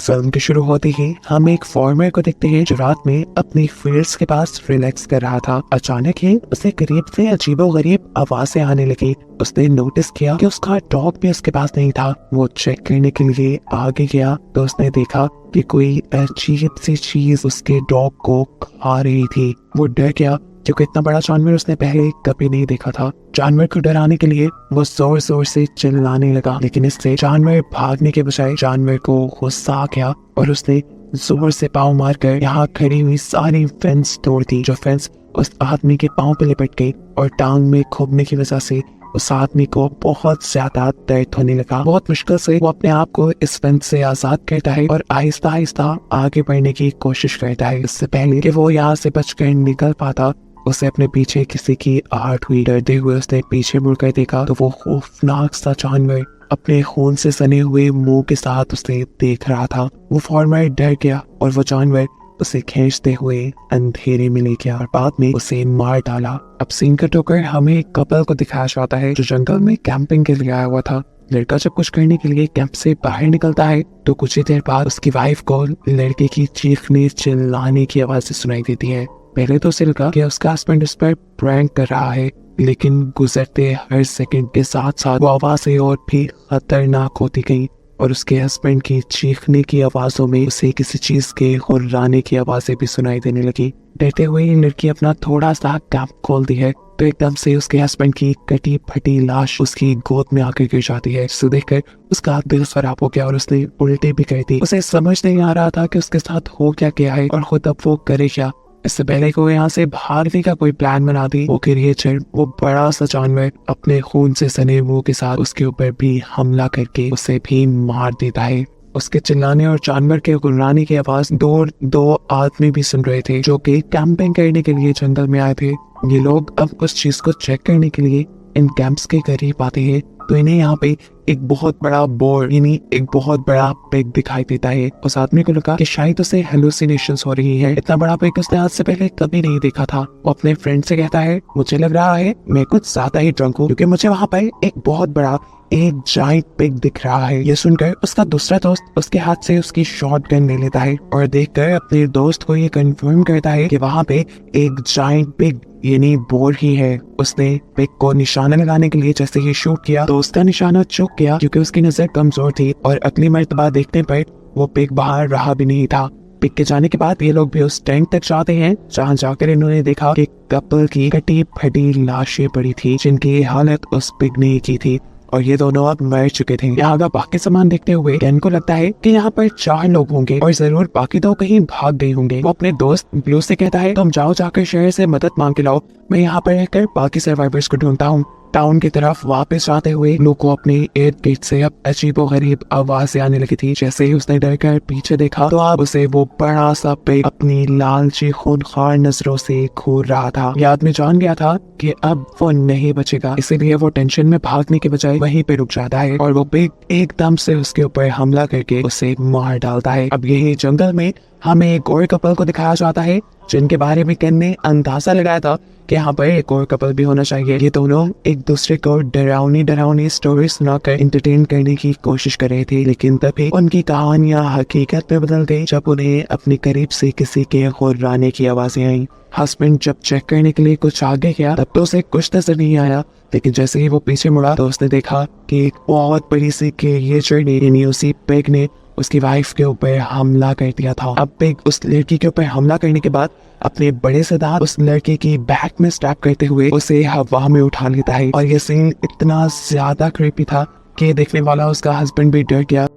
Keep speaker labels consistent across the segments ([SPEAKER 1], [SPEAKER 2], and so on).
[SPEAKER 1] Film के शुरू होते ही हम एक फार्मर को देखते हैं जो रात में अपनी फील्ड्स के पास रिलैक्स कर रहा था। अचानक ही उसे करीब से अजीबोगरीब आवाजें आने लगी। उसने नोटिस किया कि उसका डॉग भी उसके पास नहीं था। वो चेक करने के लिए आगे गया तो उसने देखा कि कोई अजीब सी चीज उसके डॉग को खा रही थी। वो डर गया क्योंकि इतना बड़ा जानवर उसने पहले कभी नहीं देखा था। जानवर को डराने के लिए वो जोर जोर से चिल्लाने लगा, लेकिन इससे जानवर भागने के बजाय जानवर को गुस्सा आ गया और उसने जोर से पाँव मारकर यहाँ खड़ी हुई सारी फेंस तोड़ दी। जो फेंस उस आदमी के पाँव पे लिपट गई और टांग में खुबने की वजह से उस आदमी को बहुत ज्यादा दर्द होने लगा। बहुत मुश्किल से वो अपने आप को इस फेंस से आजाद करता है और आहिस्ता आहिस्ता आगे बढ़ने की कोशिश करता है। इससे पहले कि वो यहाँ से बचकर निकल पाता, उसे अपने पीछे किसी की आहट हुई। डरते हुए उसने पीछे मुड़कर देखा तो वो खौफनाक सा जानवर अपने खून से सने हुए मुंह के साथ उसे देख रहा था। वो फार्मर डर गया और वो जानवर उसे खींचते हुए अंधेरे में ले गया और बाद में उसे मार डाला। अब सीन कट होकर हमें एक कपल को दिखाया जाता है जो जंगल में कैंपिंग के लिए आया हुआ था। लड़का जब कुछ करने के लिए कैंप से बाहर निकलता है तो कुछ ही देर बाद उसकी वाइफ को लड़के की चीखने चिल्लाने की आवाज़ सुनाई देती है। पहले तो उसे लगा कि उसका हस्बैंड उस पर प्रैंक कर रहा है, लेकिन गुजरते हर सेकंड के साथ साथ वो आवाज़ें और भी खतरनाक होती गई और उसके हस्बैंड की चीखने की आवाज़ों में उसे किसी चीज़ के हुर्राने की आवाज़ें भी सुनाई देने लगी। डरते हुए लड़की अपना थोड़ा सा कैंप खोलती है तो एकदम से उसके हस्बैंड की कटी फटी लाश उसकी गोद में आकर गिर जाती है। जिसे देखकर उसका दिल खराब हो गया और उसने उल्टी भी कर दी। उसे समझ नहीं आ रहा था कि उसके साथ हो क्या गया है और खुद अब वो करे क्या। इससे पहले को यहाँ से भागने का कोई प्लान बना दी, वो क्रिएचर, वो बड़ा सा जानवर अपने खून से सने मुंह के साथ उसके ऊपर भी हमला करके उसे भी मार देता है। उसके चिल्लाने और जानवर के गुर्राने की आवाज दो आदमी भी सुन रहे थे जो कि कैंपिंग करने के लिए जंगल में आए थे। ये लोग अब उस चीज को चेक करने के लिए इन कैंप्स के करीब आते हैं तो इन्हें यहाँ पे एक बहुत बड़ा बोर यानी एक बहुत बड़ा पिग दिखाई देता है। उस आदमी को लगा कि शायद उसे हेलुसिनेशंस हो रही है। इतना बड़ा पिग उसने आज से पहले कभी नहीं देखा था। वो अपने फ्रेंड से कहता है, मुझे लग रहा है मैं कुछ ज्यादा ही ड्रंक हूँ क्योंकि मुझे वहाँ पर एक बहुत बड़ा एक जाइंट पिग दिख रहा है। ये सुनकर उसका दूसरा दोस्त उसके हाथ से उसकी शॉटगन ले लेता है और देखकर अपने दोस्त को ये कंफर्म करता है कि वहाँ पे एक जाइंट पिग यानी बोर ही है। उसने पिग को निशाना लगाने के लिए जैसे ही शूट किया तो उसका निशाना चूक गया क्योंकि उसकी नजर कमजोर थी और अगली मर्तबा देखने पर वो पिग बाहर रहा भी नहीं था। पिग के जाने के बाद ये लोग भी उस टैंक तक जाते हैं जहाँ जाकर इन्होंने देखा कि कपल की कटी फटी लाशें पड़ी थी जिनकी हालत उस पिग ने की थी और ये दोनों अब मर चुके थे। यहाँ का बाकी सामान देखते हुए कैन को लगता है कि यहाँ पर 4 लोग होंगे और जरूर बाकी 2 कहीं भाग गए होंगे। वो अपने दोस्त ब्लू से कहता है, तुम जाओ जाकर शहर से मदद मांग के लाओ, मैं यहाँ पर रहकर बाकी सर्वाइवर्स को ढूंढता हूँ। टाउन की तरफ वापस जाते हुए ब्लू को अपने एयर गेट से अब अजीबोगरीब आवाजें आने लगी थी। जैसे ही उसने डर कर पीछे देखा तो अब उसे वो बड़ा सा पिग अपनी लालची खूनखार नजरों से घूर रहा था। ये आदमी जान गया था कि अब वो नहीं बचेगा, इसीलिए वो टेंशन में भागने के बजाय वहीं पे रुक जाता है और वो पिग एकदम से उसके ऊपर हमला करके उसे मार डालता है। अब यही जंगल में हमें एक और कपल को दिखाया जाता है जिनके बारे में केन ने अंदाजा लगाया था कि यहाँ पर एक और कपल भी होना चाहिए। ये दोनों एक दूसरे को डरावनी स्टोरी सुनाकर एंटरटेन करने की कोशिश कर रहे थे, लेकिन तभी उनकी कहानियां हकीकत में बदल गई जब उन्हें अपने करीब से किसी के गुर्राने की आवाजें आई। हस्बैंड जब चेक करने के लिए कुछ आगे गया तब तो उसे कुछ नजर नहीं आया, लेकिन जैसे ही वो पीछे मुड़ा तो उसने देखा कि एक बहुत बड़ी सी क्रिएचर ने यानी उसी पिग ने उसकी वाइफ के ऊपर हमला कर दिया था। अब पिग उस लड़की के ऊपर हमला करने के बाद अपने बड़े से दांत उस लड़के की बैक में स्टैप करते हुए उसे हवा में उठा लेता है और ये सीन इतना ज्यादा क्रीपी था कि देखने वाला उसका हस्बैंड भी डर गया।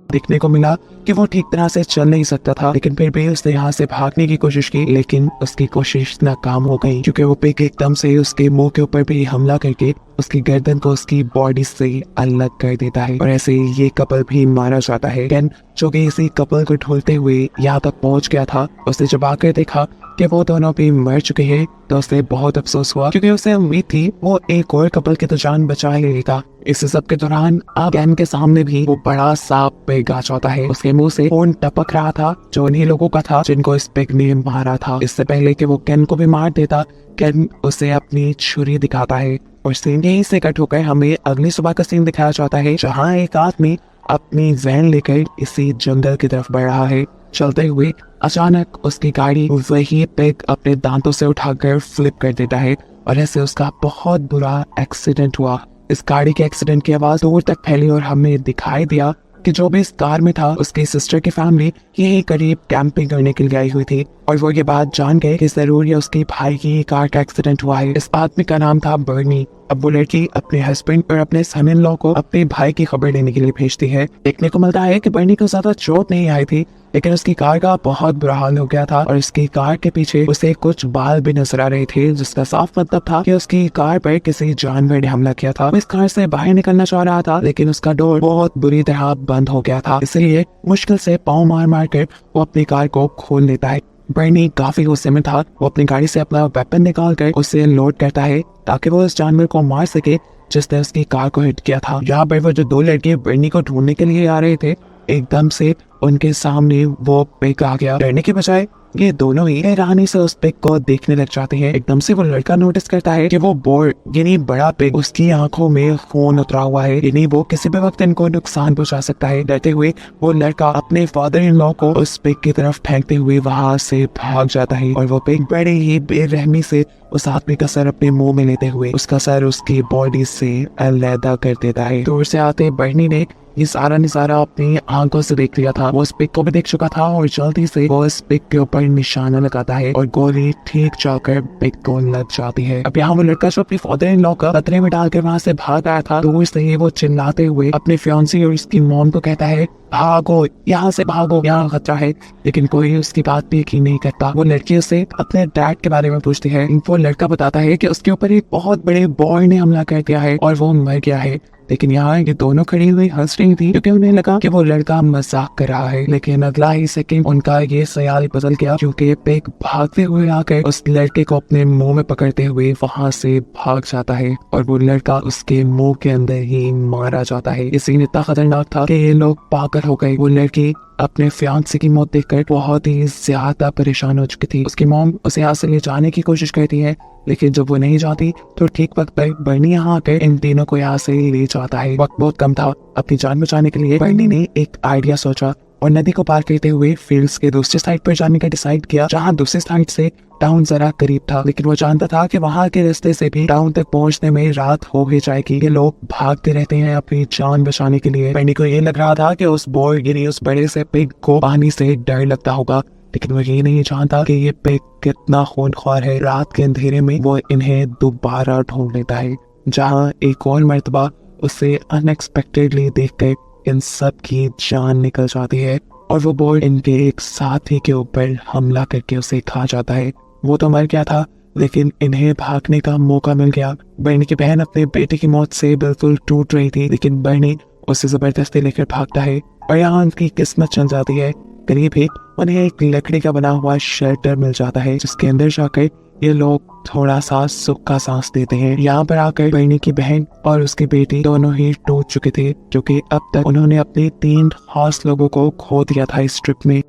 [SPEAKER 1] देखने को मिला कि वो ठीक तरह से चल नहीं सकता था, लेकिन फिर भी उसने यहाँ से भागने की कोशिश की, लेकिन उसकी कोशिश नाकाम हो गई क्योंकि वो पिग एकदम से उसके मुंह के ऊपर भी हमला करके उसकी गर्दन को उसकी बॉडी से अलग कर देता है और ऐसे ये कपल भी मारा जाता है। केन जो कि इसी कपल को ढूंढते हुए यहाँ तक पहुंच गया था, उसने जब आकर देखा कि वो दोनों भी मर चुके हैं तो उसे बहुत अफसोस हुआ क्योंकि उसे उम्मीद थी वो एक और कपल की तो जान बचा ही लेगा। इस सब के दौरान अब केन के सामने भी वो बड़ा सा पिग आ जाता है। उसके मुंह से खून टपक रहा था जो उन्हीं लोगों का था जिनको इस पिग ने मारा था। इससे पहले कि वो केन को भी मार देता, केन उसे अपनी छुरी दिखाता है और सीन यहीं से कट होकर हमें अगली सुबह का सीन दिखाया जाता है जहाँ एक आदमी अपनी वैन लेकर इसी जंगल की तरफ बढ़ रहा है। चलते हुए अचानक उसकी गाड़ी वही पिग अपने दांतों से उठाकर फ्लिप कर देता है और ऐसे उसका बहुत बुरा एक्सीडेंट हुआ। इस गाड़ी के एक्सीडेंट की आवाज दूर तक फैली और हमें दिखाई दिया कि जो भी इस कार में था उसकी सिस्टर की फैमिली यही करीब कैंपिंग करने के लिए आई हुई थी और वो ये बात जान गए कि जरूर ये उसकी भाई की कार का एक्सीडेंट हुआ है। इस आदमी का नाम था बर्नी। अब वो लड़की अपने हस्बैंड और अपने सन इन लॉ को अपने भाई की खबर लेने के लिए भेजती है। देखने को मिलता है कि बर्नी को ज्यादा चोट नहीं आई थी, लेकिन उसकी कार का बहुत बुरा हाल हो गया था और उसकी कार के पीछे उसे कुछ बाल भी नजर आ रहे थे, जिसका साफ मतलब था कि उसकी कार पर किसी जानवर ने हमला किया था। वो इस कार से बाहर निकलना चाह रहा था, लेकिन उसका डोर बहुत बुरी तरह बंद हो गया था, इसलिए मुश्किल से पाँव मार मार कर वो अपनी कार को खोल लेता है। बर्नी काफी गुस्से में था। वो अपनी गाड़ी से अपना वेपन निकाल कर उसे लोड करता है ताकि वो उस जानवर को मार सके जिसने उसकी कार को हिट किया था। यहाँ पर वो जो दो लड़के बर्नी को ढूंढने के लिए आ रहे थे, एकदम से उनके सामने वो पिग आ गया। डरने के बजाय ये दोनों ही हैरानी से उस पिग को देखने लग जाते हैं। एकदम से वो लड़का नोटिस करता है कि वो बोर यानी बड़ा पिग उसकी आंखों में खून उतरा हुआ है, यानी वो किसी भी वक्त इनको नुकसान पहुंचा सकता है। डरते हुए वो लड़का अपने फादर इन लॉ को उस पिग की तरफ फेंकते हुए वहां से भाग जाता है और वो पिग बड़े ही बेरहमी से उस आदमी का सर अपने मुंह में लेते हुए उसका सर उसकी बॉडी से अलग कर देता है। दूर से आते बर्नी ने ये सारा नजारा अपनी आंखों से देख लिया था। वो उस पिग को भी देख चुका था और जल्दी से वो उस पिग के ऊपर निशाना लगाता है और गोली ठीक जाकर पिग को लग जाती है। अब यहाँ वो लड़का जो अपने फादर इन लॉ का खतरे में डालकर वहां से भाग आया था, दूर से ही वो चिल्लाते हुए अपने फियांसी और उसकी मॉम को कहता है, भागो यहाँ से, भागो, यहाँ खतरा है। लेकिन कोई उसकी बात भी यकीन नहीं करता। वो लड़की उससे अपने डैड के बारे में पूछती है। वो लड़का बताता है कि उसके ऊपर एक बहुत बड़े बॉय ने हमला कर दिया है और वो मर गया है। लेकिन यहाँ ये दोनों खड़ी हुई हंस रही थी क्योंकि उन्हें लगा कि वो लड़का मजाक कर रहा है। लेकिन अगला ही सेकंड उनका ये ख्याल बदल गया क्योंकि पिग भागते हुए आकर उस लड़के को अपने मुंह में पकड़ते हुए वहां से भाग जाता है और वो लड़का उसके मुंह के अंदर ही मारा जाता है। ये सीन इतना खतरनाक था कि ये लोग पागल हो गए। वो लड़की अपने फियांसे की मौत देखकर बहुत ही ज्यादा परेशान हो चुकी थी। उसकी मॉम उसे यहाँ से ले जाने की कोशिश करती है, लेकिन जब वो नहीं जाती तो ठीक वक्त पर बर्नी यहाँ आकर इन तीनों को यहाँ से ले जाता है। वक्त बहुत कम था। अपनी जान बचाने के लिए बर्नी ने एक आइडिया सोचा और नदी को पार करते हुए फील्ड्स के दूसरी साइड पर जाने का डिसाइड किया, जहाँ दूसरी साइड से टाउन जरा करीब था। लेकिन वो जानता था कि वहाँ के रास्ते से भी टाउन तक पहुँचने में रात हो ही जाएगी। ये लोग भागते रहते हैं अपनी जान बचाने के लिए। बर्नी को ये लग रहा था कि उस बॉय यानी उस बड़े से पिग को पानी से डर लगता होगा, लेकिन वो ये नहीं जानता कि ये पिग कितना खूनख्वार है। रात के अंधेरे में वो इन्हें दोबारा ढूंढ लेता है, जहाँ एक और मर्तबा उसे अनएक्सपेक्टेडली देखकर इन सब की जान निकल जाती है और वो बॉय इनके एक साथी के ऊपर हमला करके उसे खा जाता है। वो तो मर गया था, लेकिन इन्हें भागने का मौका मिल गया। बर्नी की बहन अपने बेटे की मौत से बिल्कुल टूट रही थी, लेकिन बर्नी उसे जबरदस्ती लेकर भागता है और यहाँ उनकी किस्मत चल जाती है। करीब ही उन्हें एक लकड़ी का बना हुआ शेल्टर मिल जाता है, जिसके अंदर जाकर ये लोग थोड़ा सा सुख का सांस देते हैं। यहाँ पर आकर बर्नी की बहन और उसकी बेटी दोनों ही टूट चुके थे, क्योंकि अब तक उन्होंने अपने 3 खास लोगों को खो दिया था इस ट्रिप में।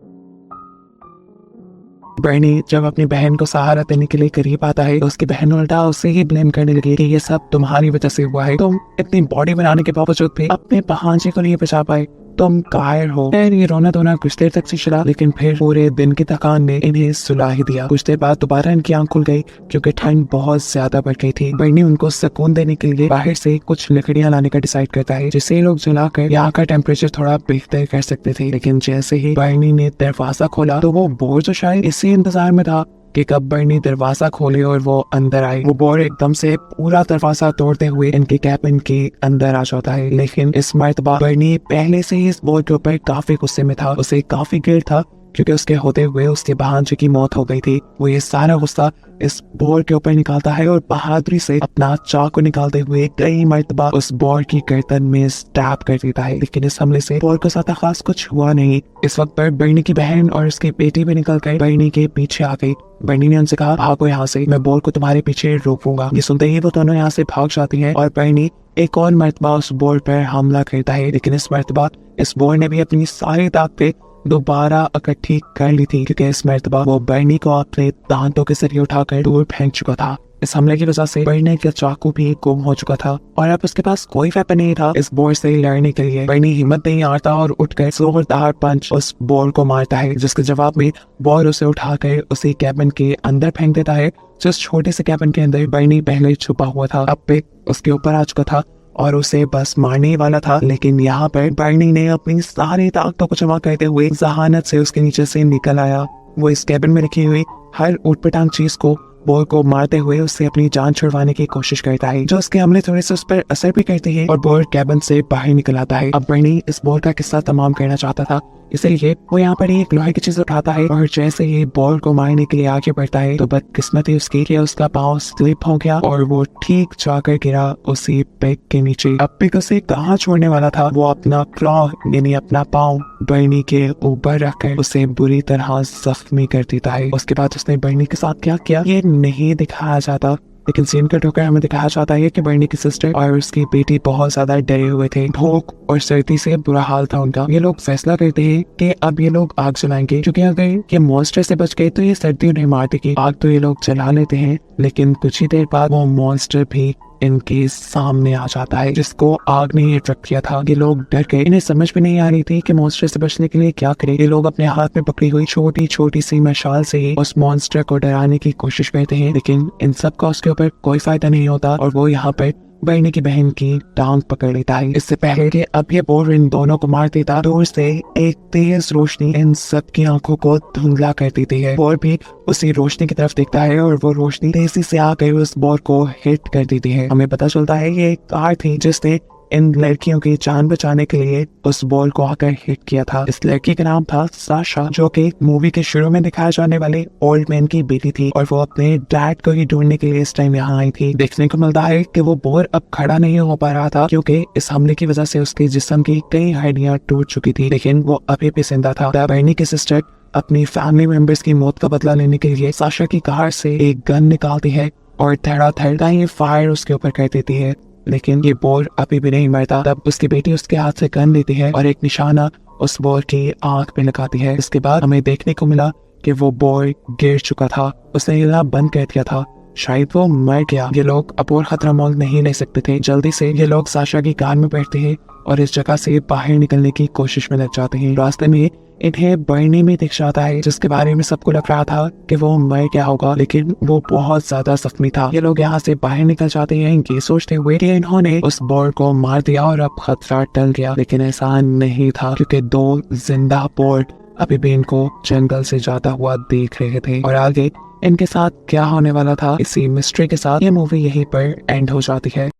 [SPEAKER 1] बर्नी जब अपनी बहन को सहारा देने के लिए करीब आता है तो उसकी बहन उल्टा उसे ही ब्लेम करने लगी कि ये सब तुम्हारी वजह से हुआ है। तुम इतनी बॉडी बनाने के बावजूद भी अपने भांजे को नहीं बचा पाए, तुम कायर हो। खैर ये रोना धोना कुछ देर तक से चला, लेकिन फिर पूरे दिन की थकान ने इन्हें सुला ही दिया। कुछ देर बाद दोबारा इनकी आंख खुल गई क्योंकि ठंड बहुत ज्यादा बढ़ गई थी। बर्नी उनको सुकून देने के लिए बाहर से कुछ लकड़ियां लाने का डिसाइड करता है, जिससे ये लोग जलाकर यहाँ का टेम्परेचर थोड़ा बेहतर कर सकते थे। लेकिन जैसे ही बर्नी ने दरवाजा खोला तो वो बोर तो शायद इसी इंतजार में था कि कब बर्नी दरवाजा खोले और वो अंदर आए। वो बोर एकदम से पूरा दरवाजा तोड़ते हुए इनके कैबिन के अंदर आ जाता है, लेकिन इस मर्तबा बर्नी पहले से ही इस बोर के ऊपर काफी गुस्से में था। उसे काफी गिल्ट था क्योंकि उसके होते हुए उसके भांजे की मौत हो गई थी। वो ये सारा गुस्सा इस बोर के ऊपर निकालता है और बहादुरी से अपना चाकू निकालते हुए कई मर्तबा उस बोर की गर्दन में स्टैब कर देता है, लेकिन इस हमले से बोर को ज्यादा खास कुछ हुआ नहीं। इस वक्त पर बर्नी की बहन और उसकी बेटी भी निकल कर बर्नी के पीछे आ गई। बर्नी ने उनसे कहा, भागो यहाँ से, मैं बोर को तुम्हारे पीछे रोकूंगा। ये सुनते ही वो दोनों यहाँ से भाग जाती हैं और बर्नी एक और मर्तबा उस बोर पर हमला करता है, लेकिन इस मर्तबा इस बोर ने भी अपनी सारी ताकतें दोबारा इकट्ठी कर ली थी, क्योंकि इस मर्तबा वो बर्नी को अपने दांतों के जरिए उठाकर दूर फेंक चुका था। इस हमले की वजह से बर्नी का चाकू भी गुम हो चुका था और अब उसके पास कोई वेपन नहीं था इस बोर से लड़ने के लिए। बर्नी हिम्मत नहीं हारता और उठकर जोरदार पंच उस बोर को मारता है, जिसके जवाब में बोर उसे उठाकर उसी कैबिन के अंदर फेंक देता है। जिस छोटे से कैबिन के अंदर बर्नी पहले छुपा हुआ था, अब पे उसके ऊपर आ चुका था और उसे बस मारने ही वाला था। लेकिन यहाँ पर बर्नी ने अपनी सारी ताकतों को जमा करते हुए जहानत से उसके नीचे से निकल आया। वो इस कैबिन में रखी हुई हर ऊटपटांग चीज को बोर को मारते हुए उससे अपनी जान छुड़वाने की कोशिश करता है, जो उसके हमले थोड़े से उस पर असर भी करते हैं और बोर कैबिन से बाहर निकल आता है। अब बर्नी इस बोर का किस्सा तमाम करना चाहता था, इसलिए वो यहाँ पर एक लोहे की चीज उठाता है और जैसे ही बोर को मारने के लिए आगे बढ़ता है तो बदकिस्मती उसकी कि उसका पाँव स्लिप हो गया और वो ठीक जाकर गिरा उसी पेग के नीचे। अब पिग उसे कहाँ छोड़ने वाला था, वो अपना क्लॉ यानी अपना पाँव बर्नी के ऊपर रखकर उसे बुरी तरह जख्मी कर देता है। उसके बाद उसने बर्नी के साथ क्या किया ये नहीं दिखाया जाता, लेकिन सीन का टोकर हमें दिखाया जाता है कि बर्नी की सिस्टर और उसकी बेटी बहुत ज्यादा डरे हुए थे। भूख और सर्दी से बुरा हाल था उनका। ये लोग फैसला करते हैं कि अब ये लोग आग जलाएंगे, क्योंकि अगर ये मॉन्स्टर से बच गए तो ये सर्दी नहीं मार देगी। आग तो ये लोग जला लेते हैं, लेकिन कुछ ही देर बाद वो मॉन्स्टर भी इनके सामने आ जाता है, जिसको आग ने अट्रैक्ट किया था। ये लोग डर गए, इन्हें समझ भी नहीं आ रही थी कि मॉन्स्टर से बचने के लिए क्या करें। ये लोग अपने हाथ में पकड़ी हुई छोटी छोटी सी मशाल से ही उस मॉन्स्टर को डराने की कोशिश करते हैं, लेकिन इन सब का उसके ऊपर कोई फायदा नहीं होता और वो यहाँ पर बर्नी की बहन की टांग पकड़ लेता है। इससे पहले कि अब ये बोर इन दोनों को मार देता, दूर से एक तेज रोशनी इन सब की आंखों को धुंधला कर देती है। बोर भी उसी रोशनी की तरफ देखता है और वो रोशनी तेजी से आकर उस बोर को हिट कर देती है। हमें पता चलता है ये एक कार थी जिसने इन लड़कियों की जान बचाने के लिए उस बॉल को आकर हिट किया था। इस लड़की का नाम था साशा, जो कि मूवी के शुरू में दिखाए जाने वाले ओल्ड मैन की बेटी थी और वो अपने डैड को ही ढूंढने के लिए इस टाइम यहाँ आई थी। देखने को मिलता है कि वो बोर अब खड़ा नहीं हो पा रहा था, क्योंकि इस हमले की वजह से उसके जिस्म की कई हड्डियां टूट चुकी थी, लेकिन वो अभी भी जिंदा था। बर्नी की सिस्टर अपनी फैमिली मेंबर्स की मौत का बदला लेने के लिए साशा की कार से एक गन निकालती है और धड़ाधड़ का ये फायर उसके ऊपर कर देती है, लेकिन ये बोर अभी भी नहीं मरता। तब उसकी बेटी उसके हाथ से गन लेती है और एक निशाना उस बोर की आंख पे लगाती है। इसके बाद हमें देखने को मिला कि वो बोर गिर चुका था, उसने हिलना बंद कर दिया था, शायद वो मर गया। ये लोग अब और खतरा मोल नहीं ले सकते थे। जल्दी से ये लोग साशा की कार में बैठते हैं और इस जगह से बाहर निकलने की कोशिश में लग जाते हैं। रास्ते में इन्हें बर्नी में दिख जाता है, जिसके बारे में सबको लग रहा था कि वो मर गया होगा, लेकिन वो बहुत ज्यादा जख्मी था। ये लोग यहाँ से बाहर निकल जाते हैं ये सोचते हुए कि इन्होंने उस बोर को मार दिया और अब खतरा टल गया, लेकिन ऐसा नहीं था, क्योंकि दो जिंदा बोर अभी भी इनको जंगल से जाता हुआ देख रहे थे और आगे इनके साथ क्या होने वाला था, इसी मिस्ट्री के साथ ये मूवी यहीं पर एंड हो जाती है।